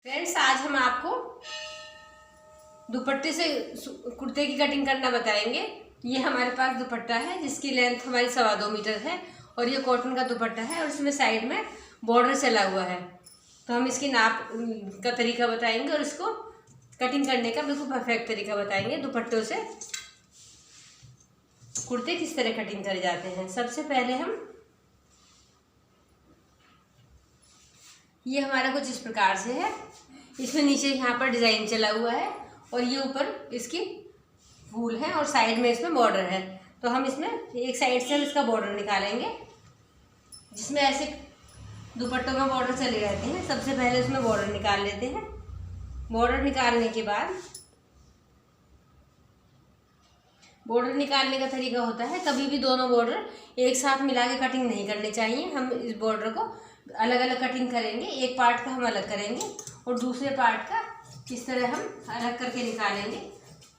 Friends, आज हम आपको दुपट्टे से कुर्ते की कटिंग करना बताएंगे। ये हमारे पास दुपट्टा है जिसकी लेंथ हमारी 2.25 मीटर है और ये कॉटन का दुपट्टा है और इसमें साइड में बॉर्डर चला हुआ है। तो हम इसकी नाप का तरीका बताएंगे और इसको कटिंग करने का बिल्कुल परफेक्ट तरीका बताएंगे। दुपट्टों से कुर्ते किस तरह कटिंग करे जाते हैं। सबसे पहले ये हमारा कुछ इस प्रकार से है। इसमें नीचे यहाँ पर डिज़ाइन चला हुआ है और ये ऊपर इसकी फूल है और साइड में इसमें बॉर्डर है। तो हम इसमें एक साइड से हम इसका बॉर्डर निकालेंगे, जिसमें ऐसे दुपट्टों में बॉर्डर चले रहते हैं। सबसे पहले उसमें बॉर्डर निकाल लेते हैं। बॉर्डर निकालने के बाद बॉर्डर निकालने का तरीका होता है, कभी भी दोनों बॉर्डर एक साथ मिला के कटिंग नहीं करनी चाहिए। हम इस बॉर्डर को अलग अलग कटिंग करेंगे। एक पार्ट का हम अलग करेंगे और दूसरे पार्ट का इस तरह हम अलग करके निकालेंगे।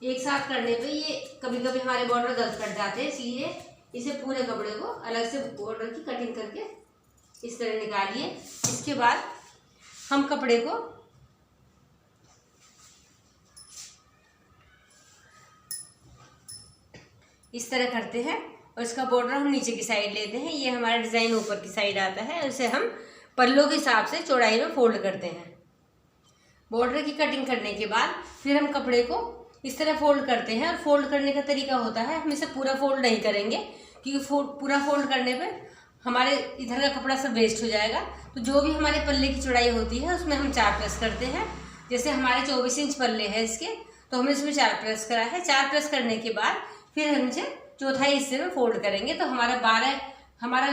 एक साथ करने पे ये कभी कभी हमारे बॉर्डर गलत कट जाते हैं, इसलिए इसे पूरे कपड़े को अलग से बॉर्डर की कटिंग करके इस तरह निकालिए। इसके बाद हम कपड़े को इस तरह करते हैं और इसका बॉर्डर हम नीचे की साइड लेते हैं। ये हमारा डिज़ाइन ऊपर की साइड आता है और इसे हम पल्लों के हिसाब से चौड़ाई में फोल्ड करते हैं। बॉर्डर की कटिंग करने के बाद फिर हम कपड़े को इस तरह फोल्ड करते हैं और फोल्ड करने का तरीका होता है, हम इसे पूरा फोल्ड नहीं करेंगे क्योंकि पूरा फोल्ड करने पे हमारे इधर का कपड़ा सब वेस्ट हो जाएगा। तो जो भी हमारे पल्ले की चौड़ाई होती है उसमें हम 4 प्रेस करते हैं। जैसे हमारे 24 इंच पल्ले हैं इसके, तो हमने इसमें 4 प्रेस करा है। 4 प्रेस करने के बाद फिर हम इसे चौथाई हिस्से में फोल्ड करेंगे। तो हमारा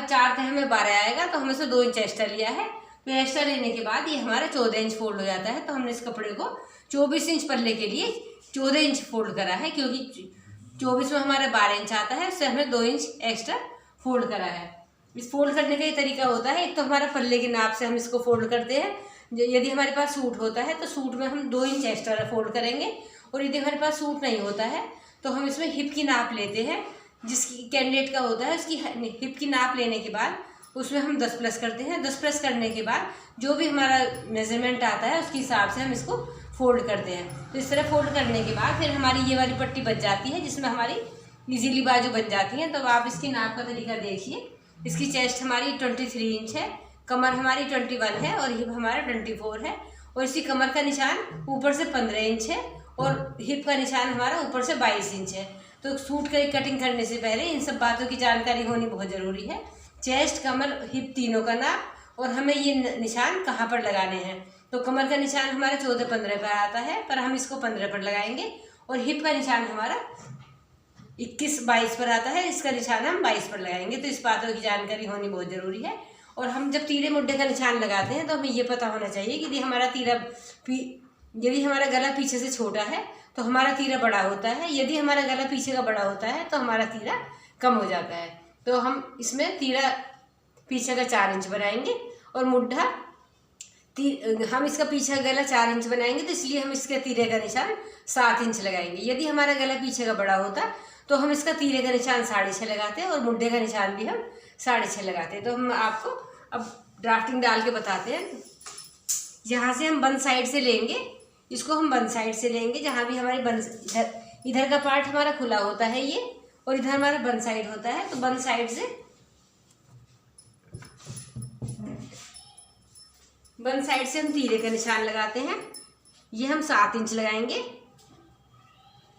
4 तह में 12 आएगा। तो हमने इसे 2 इंच एक्स्ट्रा लिया है। तो एक्स्ट्रा लेने के बाद ये हमारा 14 इंच फोल्ड हो जाता है। तो हमने इस कपड़े को 24 इंच पल्ले के लिए 14 इंच फोल्ड करा है, क्योंकि 24 में हमारा 12 इंच आता है, उससे हमने 2 इंच एक्स्ट्रा फोल्ड करा है। इस फोल्ड करने का ये तरीका होता है, एक तो हमारा पल्ले के नाप से हम इसको फोल्ड करते हैं। यदि हमारे पास सूट होता है तो सूट में हम 2 इंच एक्स्ट्रा फोल्ड करेंगे, और यदि हमारे पास सूट नहीं होता है तो हम इसमें हिप की नाप लेते हैं। जिसकी कैंडिडेट का होता है उसकी हिप की नाप लेने के बाद उसमें हम 10 प्लस करते हैं। 10 प्लस करने के बाद जो भी हमारा मेजरमेंट आता है उसके हिसाब से हम इसको फोल्ड करते हैं। तो इस तरह फोल्ड करने के बाद फिर हमारी ये वाली पट्टी बच जाती है, जिसमें हमारी इजीली बाजू बन जाती है। तो आप इसकी नाप का तरीका देखिए। इसकी चेस्ट हमारी 23 इंच है, कमर हमारी 21 है और हिप हमारा 24 है, और इसकी कमर का निशान ऊपर से 15 इंच है और हिप का निशान हमारा ऊपर से 22 इंच है। तो सूट की कटिंग करने से पहले इन सब बातों की जानकारी होनी बहुत ज़रूरी है। चेस्ट, कमर, हिप तीनों का नाप, और हमें ये निशान कहाँ पर लगाने हैं। तो कमर का निशान हमारा 14-15 पर आता है, पर हम इसको 15 पर लगाएंगे, और हिप का निशान हमारा 21-22 पर आता है, इसका निशान हम 22 पर लगाएंगे। तो इस बातों की जानकारी होनी बहुत ज़रूरी है। और हम जब तीरे मुड्ढे का निशान लगाते हैं तो हमें ये पता होना चाहिए कि यदि हमारा गला पीछे से छोटा है तो हमारा तीरा बड़ा होता है, यदि हमारा गला पीछे का बड़ा होता है तो हमारा तीरा कम हो जाता है। तो हम इसमें तीरा पीछे का 4 इंच बनाएंगे और मुड्ढा हम इसका पीछे का गला 4 इंच बनाएंगे, तो इसलिए हम इसके तीरे का निशान 7 इंच लगाएंगे। यदि हमारा गला पीछे का बड़ा होता तो हम इसका तीरे का निशान 6.5 लगाते हैं और मुड्ढे का निशान भी हम 6.5 लगाते हैं। तो हम आपको अब ड्राफ्टिंग डाल के बताते हैं। यहाँ से हम बंद साइड से लेंगे, इसको हम बंद साइड से लेंगे। जहाँ भी हमारी इधर का पार्ट हमारा खुला होता है ये, और इधर हमारा बंद साइड होता है। तो बंद साइड से हम तीरे का निशान लगाते हैं। ये हम 7 इंच लगाएंगे।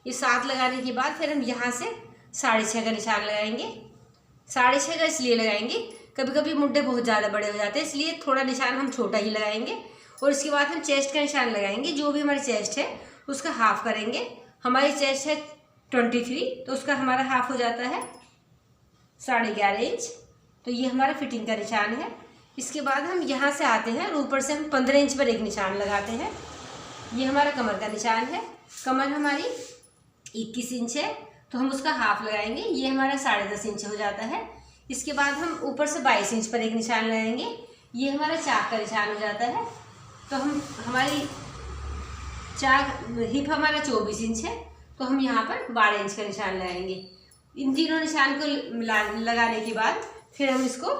ये 7 लगाने के बाद फिर हम यहाँ से 6.5 का निशान लगाएंगे। 6.5 का इसलिए लगाएंगे, कभी कभी मुड्ढे बहुत ज़्यादा बड़े हो जाते हैं, इसलिए थोड़ा निशान हम छोटा ही लगाएंगे। और इसके बाद हम चेस्ट का निशान लगाएंगे। जो भी हमारी चेस्ट है उसका हाफ करेंगे। हमारी चेस्ट है 23, तो उसका हमारा हाफ हो जाता है 11.5 इंच। तो ये हमारा फिटिंग का निशान है। इसके बाद हम यहाँ से आते हैं और ऊपर से हम 15 इंच पर एक निशान लगाते हैं। ये हमारा कमर का निशान है। कमर हमारी 21 इंच है, तो हम उसका हाफ लगाएंगे। ये हमारा 10.5 इंच हो जाता है। इसके बाद हम ऊपर से 22 इंच पर एक निशान लगाएंगे। ये हमारा चाक का निशान हो जाता है। तो हमारी हिप हमारा 24 इंच है, तो हम यहाँ पर 12 इंच का निशान लगाएंगे। इन तीनों निशान को लगाने के बाद फिर हम इसको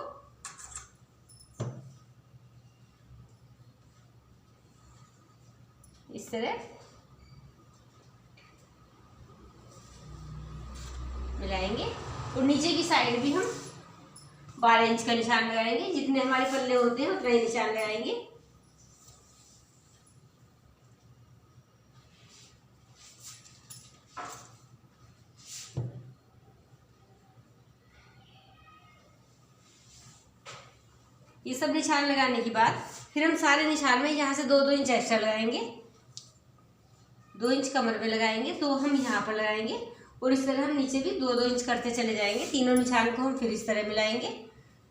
इस तरह मिलाएंगे। और नीचे की साइड भी हम 12 इंच का निशान लगाएंगे। जितने हमारे पल्ले होते हैं उतना ही निशान लगाएंगे। ये सब निशान लगाने के बाद फिर हम सारे निशान में यहाँ से 2-2 इंच एक्स्ट्रा लगाएंगे। 2 इंच कमर में लगाएंगे, 2 हम यहाँ पर लगाएंगे और इस तरह हम नीचे भी 2-2 इंच करते चले जाएंगे। तीनों निशान को हम फिर इस तरह मिलाएंगे।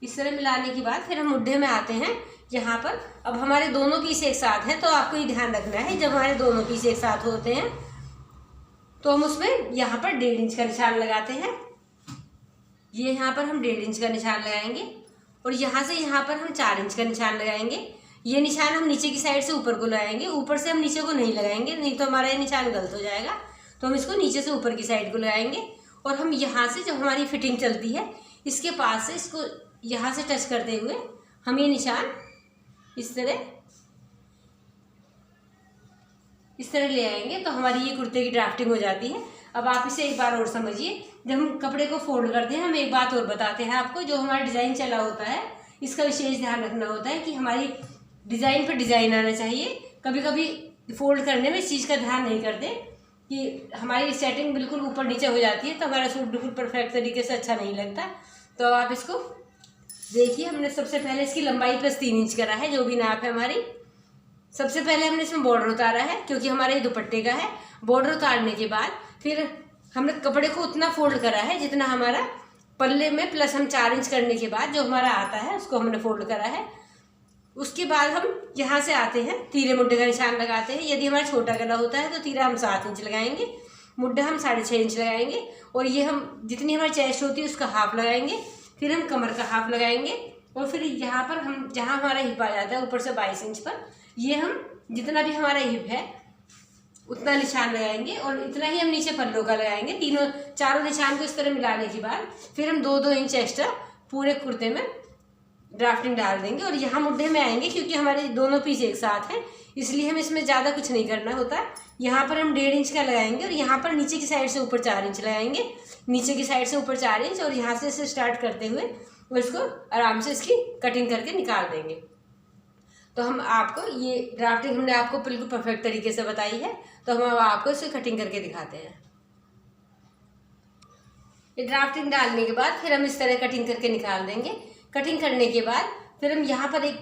इस तरह मिलाने के बाद फिर हम मुड्ढे में आते हैं। यहाँ पर अब हमारे दोनों पीस एक साथ हैं, तो आपको ये ध्यान रखना है जब हमारे दोनों पीस एक साथ होते हैं तो हम उसमें यहाँ पर 1.5 इंच का निशान लगाते हैं। ये यहाँ पर हम 1.5 इंच का निशान लगाएंगे और यहाँ से यहाँ पर हम 4 इंच का निशान लगाएंगे। ये निशान हम नीचे की साइड से ऊपर को लगाएंगे, ऊपर से हम नीचे को नहीं लगाएंगे, नहीं तो हमारा ये निशान गलत हो जाएगा। तो हम इसको नीचे से ऊपर की साइड को लगाएंगे और हम यहाँ से जब हमारी फिटिंग चलती है इसके पास से इसको यहाँ से टच करते हुए हम ये निशान इस तरह ले आएंगे। तो हमारी ये कुर्ते की ड्राफ्टिंग हो जाती है। अब आप इसे एक बार और समझिए। जब हम कपड़े को फोल्ड करते हैं, हम एक बात और बताते हैं आपको, जो हमारा डिज़ाइन चला होता है इसका विशेष ध्यान रखना होता है कि हमारी डिज़ाइन पर डिज़ाइन आना चाहिए। कभी कभी फोल्ड करने में इस चीज़ का ध्यान नहीं करते कि हमारी सेटिंग बिल्कुल ऊपर नीचे हो जाती है तो हमारा सूट बिल्कुल परफेक्ट तरीके से अच्छा नहीं लगता। तो आप इसको देखिए। हमने सबसे पहले इसकी लंबाई +3 इंच करा है, जो भी नाप है हमारी। सबसे पहले हमने इसमें बॉर्डर उतारा है क्योंकि हमारे ये दुपट्टे का है। बॉर्डर उतारने के बाद फिर हमने कपड़े को उतना फोल्ड करा है जितना हमारा पल्ले में, प्लस हम 4 इंच करने के बाद जो हमारा आता है उसको हमने फोल्ड करा है। उसके बाद हम यहाँ से आते हैं, तीरे मुड्ढे का निशान लगाते हैं। यदि हमारा छोटा गला होता है तो तीरा हम 7 इंच लगाएंगे, मुड्ढा हम 6.5 इंच लगाएंगे और ये हम जितनी हमारी चेस्ट होती है उसका हाफ लगाएंगे। फिर हम कमर का हाफ लगाएंगे और फिर यहाँ पर हम जहाँ हमारा हिप आ जाता है ऊपर से 22 इंच पर, ये हम जितना भी हमारा हिप है उतना निशान लगाएंगे और इतना ही हम नीचे पल्लों का लगाएंगे। चारों निशान को इस तरह मिलाने के बाद फिर हम 2-2 इंच एक्स्ट्रा पूरे कुर्ते में ड्राफ्टिंग डाल देंगे और यहाँ मुड्ढे में आएंगे। क्योंकि हमारे दोनों पीस एक साथ हैं इसलिए हम इसमें ज़्यादा कुछ नहीं करना होता। यहाँ पर हम 1.5 इंच का लगाएंगे और यहाँ पर नीचे की साइड से ऊपर 4 इंच लगाएंगे, नीचे की साइड से ऊपर 4 इंच और यहाँ से इसे स्टार्ट करते हुए और इसको आराम से इसकी कटिंग करके निकाल देंगे। तो हम आपको ये ड्राफ्टिंग हमने आपको बिल्कुल परफेक्ट तरीके से बताई है, तो हम अब आपको इसे कटिंग करके दिखाते हैं। ये ड्राफ्टिंग डालने के बाद फिर हम इस तरह कटिंग करके निकाल देंगे। कटिंग करने के बाद फिर हम यहाँ पर एक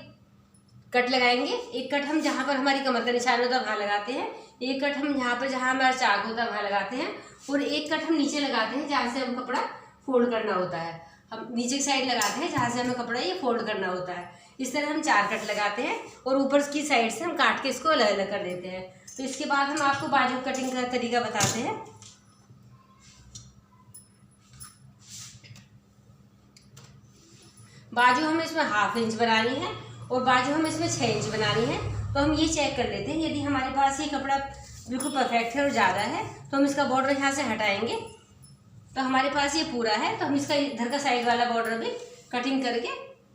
कट लगाएंगे। एक कट हम जहाँ पर हमारी कमर का निशान होता है वहाँ लगाते हैं, एक कट हम यहाँ पर जहाँ हमारा चाक होता है वहाँ लगाते हैं और एक कट हम नीचे लगाते हैं जहाँ से हम कपड़ा फोल्ड करना होता है। हम नीचे की साइड लगाते हैं जहाँ से हमें कपड़ा ये फोल्ड करना होता है। इस तरह हम 4 कट लगाते हैं और ऊपर की साइड से हम काट के इसको अलग अलग कर देते हैं। तो इसके बाद हम आपको बाजू कटिंग का तरीका बताते हैं। बाजू हमें इसमें 1/2 इंच बनानी है और बाजू हमें इसमें 6 इंच बनानी है। तो हम ये चेक कर लेते हैं, यदि हमारे पास ये कपड़ा बिल्कुल परफेक्ट है और ज़्यादा है तो हम इसका बॉर्डर यहाँ से हटाएंगे। तो हमारे पास ये पूरा है तो हम इसका इधर का साइड वाला बॉर्डर भी कटिंग करके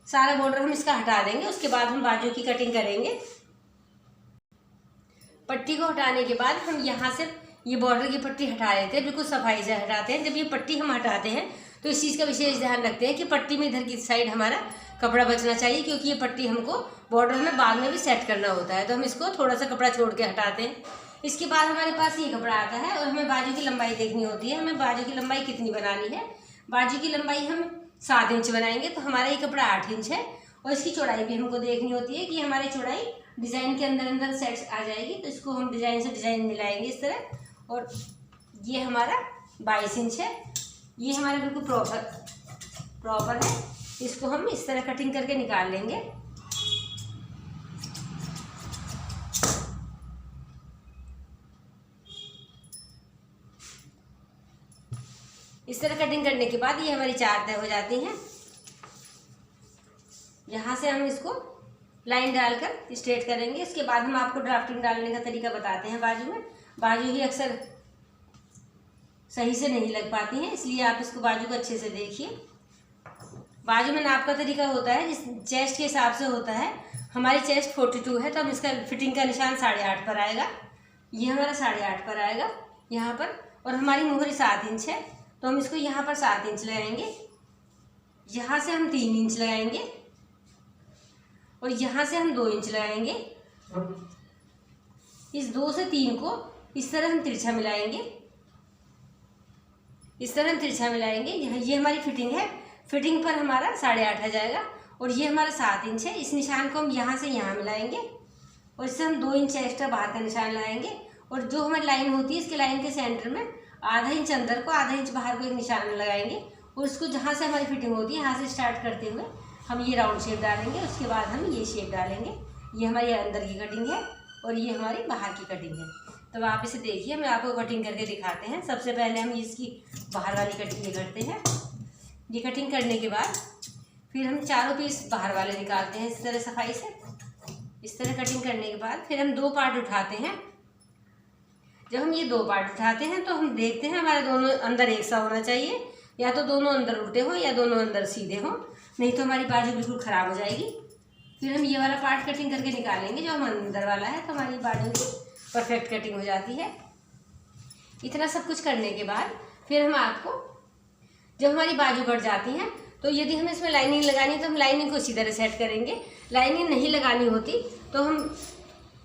सारा बॉर्डर हम इसका हटा देंगे। उसके बाद हम बाजू की कटिंग करेंगे। पट्टी को हटाने के बाद हम यहाँ से ये बॉर्डर की पट्टी हटा लेते हैं, बिल्कुल सफाई से हटाते हैं। जब ये पट्टी हम हटाते हैं तो इस चीज़ का विशेष ध्यान रखते हैं कि पट्टी में इधर की साइड हमारा कपड़ा बचना चाहिए, क्योंकि ये पट्टी हमको बॉर्डर में बाद में भी सेट करना होता है। तो हम इसको थोड़ा सा कपड़ा छोड़ के हटाते हैं। इसके बाद हमारे पास ये कपड़ा आता है और हमें बाजू की लंबाई देखनी होती है। हमें बाजू की लंबाई कितनी बनानी है? बाजू की लंबाई हम 7 इंच बनाएंगे तो हमारा ये कपड़ा 8 इंच है और इसकी चौड़ाई भी हमको देखनी होती है कि हमारी चौड़ाई डिज़ाइन के अंदर अंदर सेट आ जाएगी। तो इसको हम डिज़ाइन से डिज़ाइन मिलाएंगे इस तरह। और ये हमारा 22 इंच है, ये हमारा बिल्कुल प्रॉपर है। इसको हम इस तरह कटिंग करके निकाल लेंगे। इस तरह कटिंग करने के बाद ये हमारी 4 तय हो जाती हैं। यहाँ से हम इसको लाइन डालकर स्ट्रेट करेंगे। इसके बाद हम आपको ड्राफ्टिंग डालने का तरीका बताते हैं। बाजू में बाजू ही अक्सर सही से नहीं लग पाती हैं, इसलिए आप इसको बाजू को अच्छे से देखिए। बाजू में नाप का तरीका होता है जिस चेस्ट के हिसाब से होता है। हमारी चेस्ट 42 है तो हम इसका फिटिंग का निशान 8.5 पर आएगा। ये हमारा 8.5 पर आएगा यहाँ पर, और हमारी मोहरी 7 इंच है तो हम इसको यहाँ पर 7 इंच लगाएंगे, यहाँ से हम 3 इंच लगाएंगे और यहाँ से हम 2 इंच लगाएंगे। इस 2 से 3 को इस तरह हम तिरछा मिलाएंगे, इस तरह हम तिरछा मिलाएंगे। ये हमारी फिटिंग है, फिटिंग पर हमारा 8.5 आ जाएगा और ये हमारा 7 इंच है। इस निशान को हम यहाँ से यहाँ मिलाएंगे और इससे हम 2 इंच एक्स्ट्रा बाहर का निशान लगाएंगे और जो हमारी लाइन होती है इसके लाइन के सेंटर में आधा इंच अंदर को आधा इंच बाहर को एक निशान लगाएंगे और इसको जहाँ से हमारी फिटिंग होती है यहाँ से स्टार्ट करते हुए हम ये राउंड शेप डालेंगे। उसके बाद हम ये शेप डालेंगे। ये हमारी अंदर की कटिंग है और ये हमारी बाहर की कटिंग है। तो आप इसे देखिए, मैं आपको कटिंग करके दिखाते हैं। सबसे पहले हम इसकी बाहर वाली कटिंग ये करते हैं। ये कटिंग करने के बाद फिर हम चारों पीस बाहर वाले निकालते हैं इस तरह सफाई से। इस तरह कटिंग करने के बाद फिर हम 2 पार्ट उठाते हैं। जब हम ये 2 पार्ट उठाते हैं तो हम देखते हैं हमारे दोनों अंदर एक सा होना चाहिए, या तो दोनों अंदर उल्टे हो या दोनों अंदर सीधे हो, नहीं तो हमारी बाजू बिल्कुल ख़राब हो जाएगी। फिर हम ये वाला पार्ट कटिंग करके निकालेंगे जो हम अंदर वाला है, तो हमारी बाजू की परफेक्ट कटिंग हो जाती है। इतना सब कुछ करने के बाद फिर हम आपको जब हमारी बाजू कट जाती हैं तो यदि हमें इसमें लाइनिंग लगानी है तो हम लाइनिंग को इसी तरह सेट करेंगे। लाइनिंग नहीं लगानी होती तो हम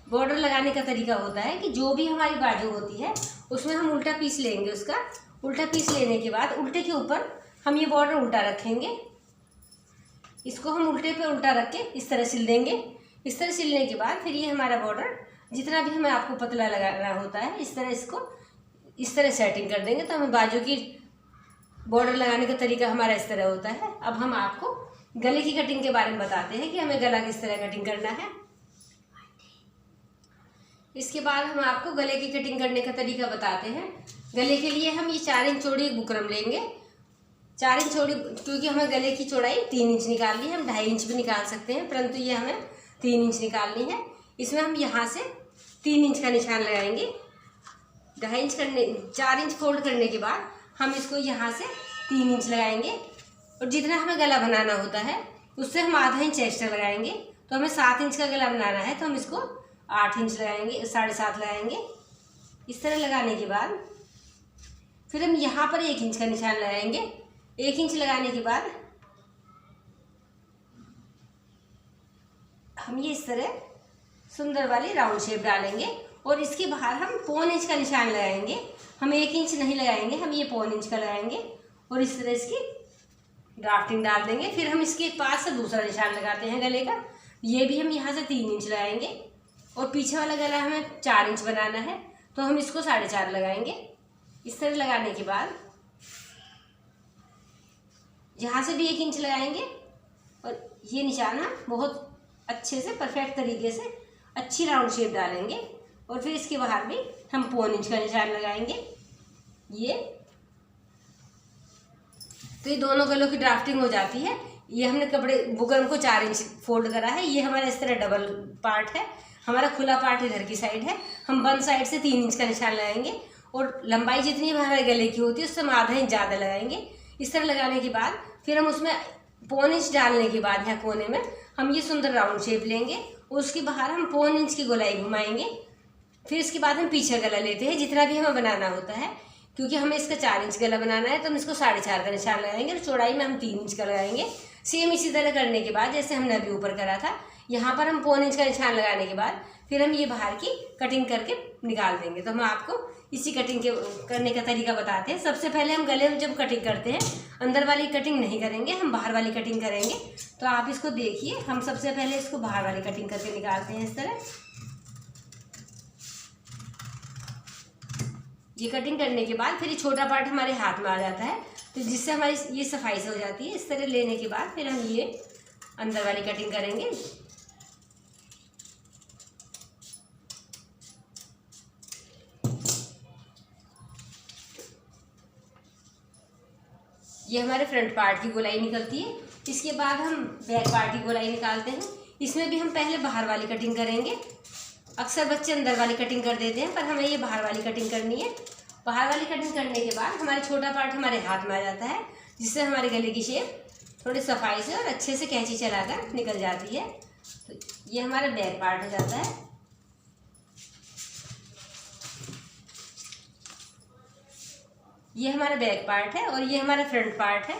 बॉर्डर लगाने का तरीका होता है कि जो भी हमारी बाजू होती है उसमें हम उल्टा पीस लेंगे। उसका उल्टा पीस लेने के बाद उल्टे के ऊपर हम ये बॉर्डर उल्टा रखेंगे। इसको हम उल्टे पे उल्टा रख के इस तरह सिल देंगे। इस तरह सिलने के बाद फिर ये हमारा बॉर्डर जितना भी हमें आपको पतला लगाना होता है इस तरह इसको इस तरह सेटिंग कर देंगे। तो हमें बाजू की बॉर्डर लगाने का तरीका हमारा इस तरह होता है। अब हम आपको गले की कटिंग के बारे में बताते हैं कि हमें गला किस तरह कटिंग करना है। इसके बाद हम आपको गले की कटिंग करने का तरीका बताते हैं। गले के लिए हम ये 4 इंच चौड़ी बुकरम लेंगे। 4 इंच चौड़ी, क्योंकि हमें गले की चौड़ाई 3 इंच निकालनी है। हम 2.5 इंच भी निकाल सकते हैं, परंतु ये हमें 3 इंच निकालनी है। इसमें हम यहाँ से 3 इंच का निशान लगाएंगे। 2.5 इंच करने 4 इंच फोल्ड करने के बाद हम इसको यहाँ से 3 इंच लगाएंगे और जितना हमें गला बनाना होता है उससे हम आधा इंच एक्स्ट्रा लगाएंगे। तो हमें 7 इंच का गला बनाना है तो हम इसको 8 इंच लगाएंगे, 7.5 लगाएंगे। इस तरह लगाने के बाद फिर हम यहाँ पर 1 इंच का निशान लगाएंगे। 1 इंच लगाने के बाद हम ये इस तरह सुंदर वाली राउंड शेप डालेंगे और इसके बाहर हम 1.25 इंच का निशान लगाएंगे। हम 1 इंच नहीं लगाएंगे, हम ये 1.25 इंच का लगाएंगे और इस तरह इसकी ड्राफ्टिंग डाल देंगे। फिर हम इसके पास से दूसरा निशान लगाते हैं गले का। ये भी हम यहाँ से 3 इंच लगाएंगे और पीछे वाला गला हमें 4 इंच बनाना है तो हम इसको 4.5 लगाएंगे। इस तरह लगाने के बाद यहाँ से भी 1 इंच लगाएंगे और ये निशान हम बहुत अच्छे से परफेक्ट तरीके से अच्छी राउंड शेप डालेंगे और फिर इसके बाहर भी हम 1.25 इंच का निशान लगाएंगे। ये तो ये दोनों गलों की ड्राफ्टिंग हो जाती है। ये हमने कपड़े बुकरम को 4 इंच फोल्ड करा है। ये हमारा इस तरह डबल पार्ट है। हमारा खुला पार्ट इधर की साइड है। हम बंद साइड से 3 इंच का निशान लगाएंगे और लंबाई जितनी हमारे गले की होती है उससे हम आधा इंच ज़्यादा लगाएंगे। इस तरह लगाने के बाद फिर हम उसमें 1.25 इंच डालने के बाद यहाँ कोने में हम ये सुंदर राउंड शेप लेंगे और उसके बाहर हम 1.25 इंच की गोलाई घुमाएंगे। फिर इसके बाद हम पीछे गला लेते हैं जितना भी हमें बनाना होता है। क्योंकि हमें इसका 4 इंच गला बनाना है तो हम इसको 4.5 का निशान लगाएंगे और चौड़ाई में हम 3 इंच का लगाएंगे। सेम इसी तरह करने के बाद जैसे हमने अभी ऊपर करा था, यहाँ पर हम 1.25 इंच का निशान लगाने के बाद फिर हम ये बाहर की कटिंग करके निकाल देंगे। तो हम आपको इसी कटिंग के करने का तरीका बताते हैं। सबसे पहले हम गले में जब कटिंग करते हैं अंदर वाली कटिंग नहीं करेंगे, हम बाहर वाली कटिंग करेंगे। तो आप इसको देखिए, हम सबसे पहले इसको बाहर वाली कटिंग करके निकालते हैं इस तरह। ये कटिंग करने के बाद फिर ये छोटा पार्ट हमारे हाथ में आ जाता है तो जिससे हमारी ये सफाई से हो जाती है। इस तरह लेने के बाद फिर हम ये अंदर वाली कटिंग करेंगे। ये हमारे फ्रंट पार्ट की गोलाई निकलती है। इसके बाद हम बैक पार्ट की गोलाई निकालते हैं। इसमें भी हम पहले बाहर वाली कटिंग करेंगे। अक्सर बच्चे अंदर वाली कटिंग कर देते हैं पर हमें ये बाहर वाली कटिंग करनी है। बाहर वाली कटिंग करने के बाद हमारा छोटा पार्ट हमारे हाथ में आ जाता है जिससे हमारे गले की शेप थोड़ी सफाई से और अच्छे से कैंची चलाकर निकल जाती है। तो ये हमारा बैक पार्ट हो जाता है। ये हमारा बैक पार्ट है और ये हमारा फ्रंट पार्ट है।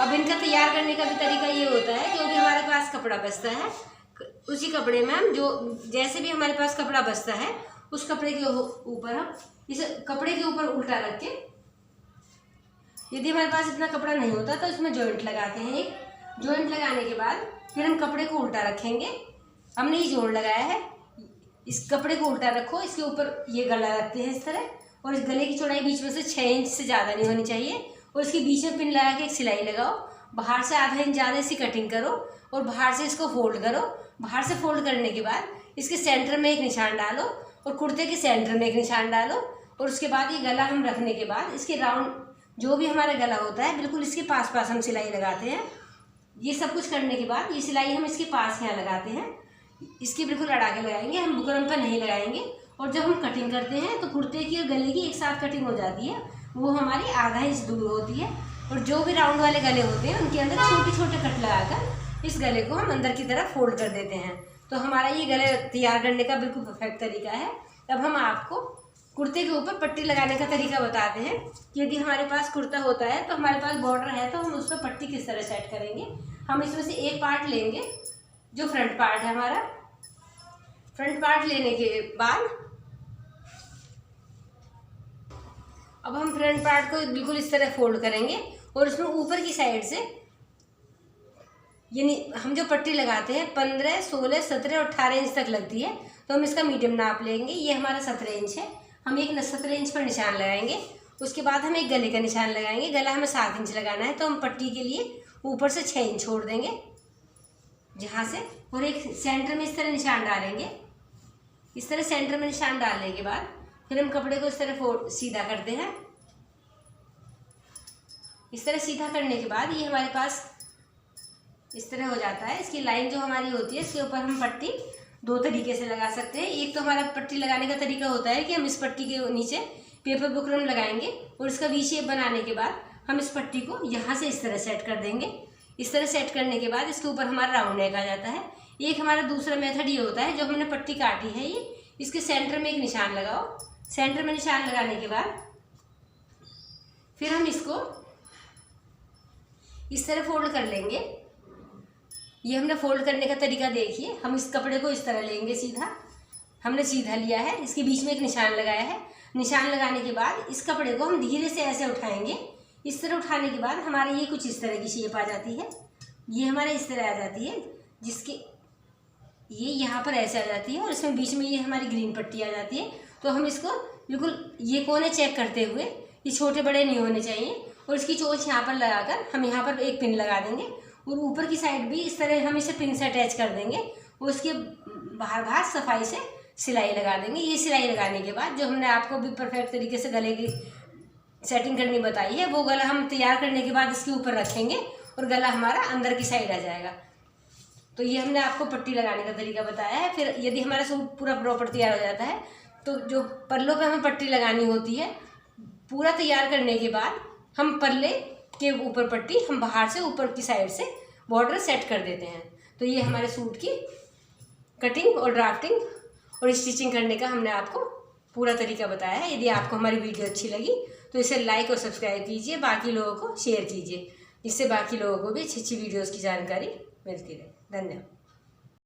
अब इनका तैयार करने का भी तरीका ये होता है, क्योंकि हमारे पास कपड़ा बचता है, उसी कपड़े में हम जो जैसे भी हमारे पास कपड़ा बचता है उस कपड़े के ऊपर हम इस कपड़े के ऊपर उल्टा रख के, यदि हमारे पास इतना कपड़ा नहीं होता तो इसमें जॉइंट लगाते हैं। एक जॉइंट लगाने के बाद फिर हम कपड़े को उल्टा रखेंगे। हमने ये जोड़ लगाया है, इस कपड़े को उल्टा रखो, इसके ऊपर ये गला रखते हैं इस तरह, और इस गले की चौड़ाई बीच में से 6 इंच से ज़्यादा नहीं होनी चाहिए, और इसके बीच में पिन लगा के एक सिलाई लगाओ। बाहर से आधा इंच ज़्यादा इसकी कटिंग करो और बाहर से इसको फोल्ड करो। बाहर से फोल्ड करने के बाद इसके सेंटर में एक निशान डालो और कुर्ते के सेंटर में एक निशान डालो, और उसके बाद ये गला हम रखने के बाद इसके राउंड जो भी हमारा गला होता है बिल्कुल इसके पास पास हम सिलाई लगाते हैं। ये सब कुछ करने के बाद ये सिलाई हम इसके पास यहाँ लगाते हैं, इसकी बिल्कुल अड़ा के लगाएंगे, हम बुकरम पर नहीं लगाएंगे। और जब हम कटिंग करते हैं तो कुर्ते की और गले की एक साथ कटिंग हो जाती है, वो हमारी आधा इंच दूर होती है। और जो भी राउंड वाले गले होते हैं उनके अंदर छोटे छोटे कट लगाकर इस गले को हम अंदर की तरफ फोल्ड कर देते हैं। तो हमारा ये गले तैयार करने का बिल्कुल परफेक्ट तरीका है। अब हम आपको कुर्ते के ऊपर पट्टी लगाने का तरीका बताते हैं। यदि हमारे पास कुर्ता होता है तो हमारे पास बॉर्डर है तो हम उस पर पट्टी किस तरह सेट करेंगे। हम इसमें से एक पार्ट लेंगे जो फ्रंट पार्ट है हमारा। फ्रंट पार्ट लेने के बाद अब हम फ्रंट पार्ट को बिल्कुल इस तरह फोल्ड करेंगे और उसमें ऊपर की साइड से, यानी हम जो पट्टी लगाते हैं 15, 16, 17 और 18 इंच तक लगती है, तो हम इसका मीडियम नाप लेंगे। ये हमारा 17 इंच है, हम एक 17 इंच पर निशान लगाएंगे। उसके बाद हम एक गले का निशान लगाएंगे। गला हमें 7 इंच लगाना है, तो हम पट्टी के लिए ऊपर से 6 इंच छोड़ देंगे जहाँ से, और एक सेंटर में इस तरह निशान डालेंगे। इस तरह सेंटर में निशान डालने के बाद फिर हम कपड़े को इस तरह सीधा करते हैं। इस तरह सीधा करने के बाद ये हमारे पास इस तरह हो जाता है। इसकी लाइन जो हमारी होती है इसके ऊपर हम पट्टी 2 तरीके से लगा सकते हैं। एक तो हमारा पट्टी लगाने का तरीका होता है कि हम इस पट्टी के नीचे पेपर बुकरम लगाएंगे और इसका वी शेप बनाने के बाद हम इस पट्टी को यहाँ से इस तरह सेट कर देंगे। इस तरह सेट करने के बाद इसके ऊपर हमारा राउंड नेक आ जाता है। एक हमारा दूसरा मेथड ये होता है, जो हमने पट्टी काटी है ये इसके सेंटर में एक निशान लगाओ। सेंटर में निशान लगाने के बाद फिर हम इसको इस तरह फोल्ड कर लेंगे। ये हमने फोल्ड करने का तरीका देखिए। हम इस कपड़े को इस तरह लेंगे सीधा, हमने सीधा लिया है, इसके बीच में एक निशान लगाया है। निशान लगाने के बाद इस कपड़े को हम धीरे से ऐसे उठाएंगे। इस तरह उठाने के बाद हमारे ये कुछ इस तरह की शेप आ जाती है। ये हमारे इस तरह आ जाती है, जिसके ये यहाँ पर ऐसे आ जाती है और इसमें बीच में ये हमारी ग्रीन पट्टी आ जाती है। तो हम इसको बिल्कुल ये कोने चेक करते हुए, ये छोटे बड़े नहीं होने चाहिए, और इसकी चोंच यहाँ पर लगाकर हम यहाँ पर एक पिन लगा देंगे और ऊपर की साइड भी इस तरह हम इसे पिन से अटैच कर देंगे और उसके बाहर सफाई से सिलाई लगा देंगे। ये सिलाई लगाने के बाद जो हमने आपको भी परफेक्ट तरीके से गले की सेटिंग करनी बताई है, वो गला हम तैयार करने के बाद इसके ऊपर रखेंगे और गला हमारा अंदर की साइड आ जाएगा। तो ये हमने आपको पट्टी लगाने का तरीका बताया है। फिर यदि हमारा सूट पूरा प्रॉपर तैयार हो जाता है तो जो पल्लों पे हमें पट्टी लगानी होती है, पूरा तैयार करने के बाद हम पल्ले के ऊपर पट्टी हम बाहर से ऊपर की साइड से बॉर्डर सेट कर देते हैं। तो ये हमारे सूट की कटिंग और ड्राफ्टिंग और स्टिचिंग करने का हमने आपको पूरा तरीका बताया है। यदि आपको हमारी वीडियो अच्छी लगी तो इसे लाइक और सब्सक्राइब कीजिए, बाकी लोगों को शेयर कीजिए, जिससे बाकी लोगों को भी अच्छी अच्छी वीडियोज़ की जानकारी मिलती रहे। धन्यवाद।